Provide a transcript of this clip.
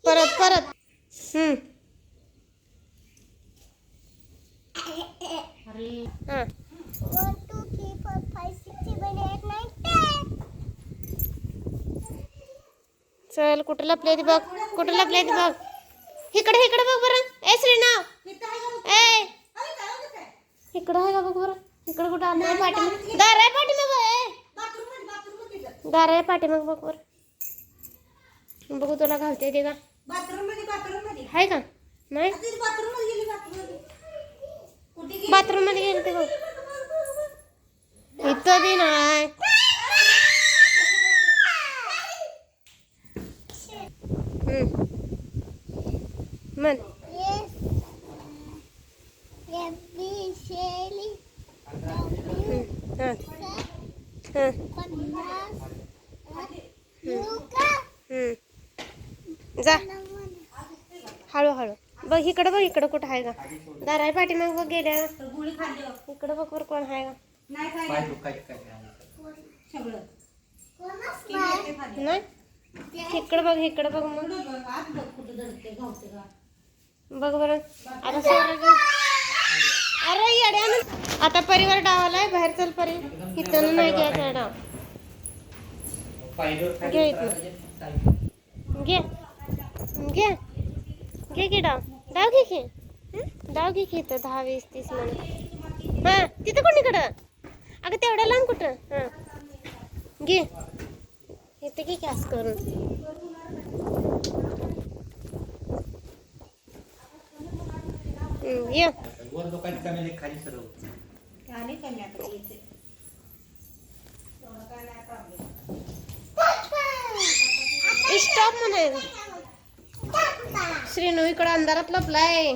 परत परत हां. 1 2 3 4 5 6 7 8 9 10. चल कुठं लपले ती बघ, कुठं लपले ती बघ. इकडे इकडे बघ बरं. ए श्रीनाव, ए इकडं आहे का बघ बरं. इकडं कुठं आलं पाठीमाग, दार आहे पाठीमाग. दार आहे पाठीमाग बघ बरं. बघू तुला घालते ते का आहे का नाही. बाथरूम मध्ये गेले ते बघ. इथं बी नाही. म्हण जा हळूहळू बघ. इकडं बघ, इकडं कुठं आहे का दार आहे पाठीमाग बघ. गेल्या इकडं बघ वर कोण आहे का नाही. इकडं बघ, इकडं बघ मग बघ बरं. आता अरे येड्यानं आता परिवार डावालाय बाहेर. चल परी, इथं नाही घ्यायचा डाव. घे इथं, घे घे घे की डाव. डाव घे की, डाव घे की. इथं 10 20 30 म्हणून. हां तिथं कोणीकडं अगं तेवढ्या लांब कुठं. हां घे इथं घे कॅस करून. ये स्टॉप म्हणायचं. श्रीनू इकडं अंधारात लपलाय.